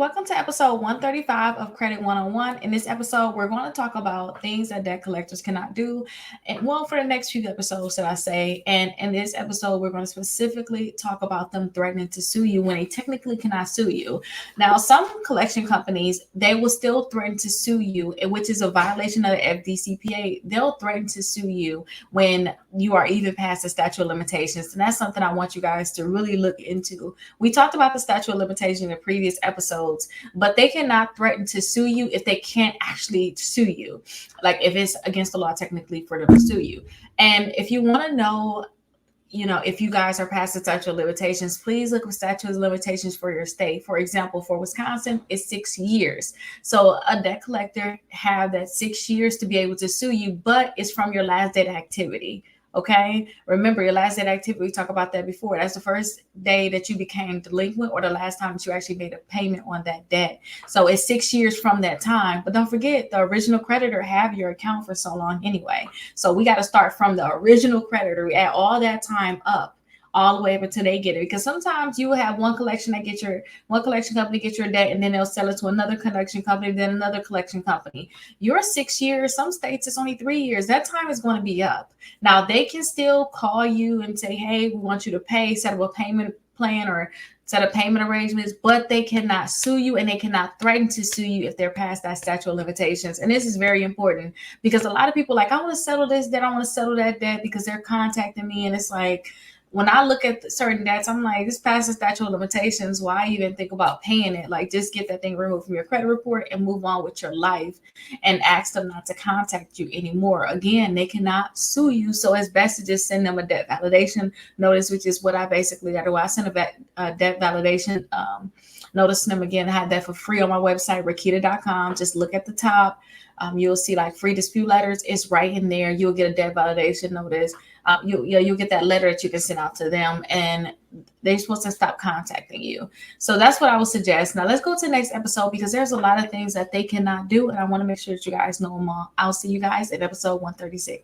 welcome to episode 135 of Credit 101. In this episode, we're going to talk about things that debt collectors cannot do. And well, for the next few episodes that I say. And in this episode, we're going to specifically talk about them threatening to sue you when they technically cannot sue you. Now, some collection companies, they will still threaten to sue you, which is a violation of the FDCPA. They'll threaten to sue you when you are even past the statute of limitations. And that's something I want you guys to really look into. We talked about the statute of limitations in the previous episodes, but they cannot threaten to sue you if they can't actually sue you. Like if it's against the law technically for them to sue you. And if you want to know, if you guys are past the statute of limitations, please look at statute of limitations for your state. For example, for Wisconsin, it's 6 years. So a debt collector have that 6 years to be able to sue you, but it's from your last date of activity. Okay. Remember your last date activity. We talked about that before. That's the first day that you became delinquent or the last time that you actually made a payment on that debt. So it's 6 years from that time. But don't forget, the original creditor have your account for so long anyway. So we got to start from the original creditor. We add all that time up all the way up until they get it. Because sometimes you will have one collection company get your debt, and then they'll sell it to another collection company, then another collection company. Your 6 years, some states it's only 3 years. That time is going to be up. Now they can still call you and say, hey, we want you to pay, set up a payment plan or set up payment arrangements, but they cannot sue you and they cannot threaten to sue you if they're past that statute of limitations. And this is very important because a lot of people are like, I want to settle this debt, I want to settle that debt because they're contacting me. And it's like, when I look at certain debts, I'm like, this past the statute of limitations. Why even think about paying it? Like, just get that thing removed from your credit report and move on with your life and ask them not to contact you anymore. Again, they cannot sue you. So it's best to just send them a debt validation notice, which is what I basically got to do. I send a debt validation notice to them. Again, I have that for free on my website, Rickita.com. Just look at the top. You'll see like free dispute letters. It's right in there. You'll get a debt validation notice. You'll get that letter that you can send out to them, and they're supposed to stop contacting you. So that's what I would suggest. Now let's go to the next episode because there's a lot of things that they cannot do, and I want to make sure that you guys know them all. I'll see you guys at episode 136.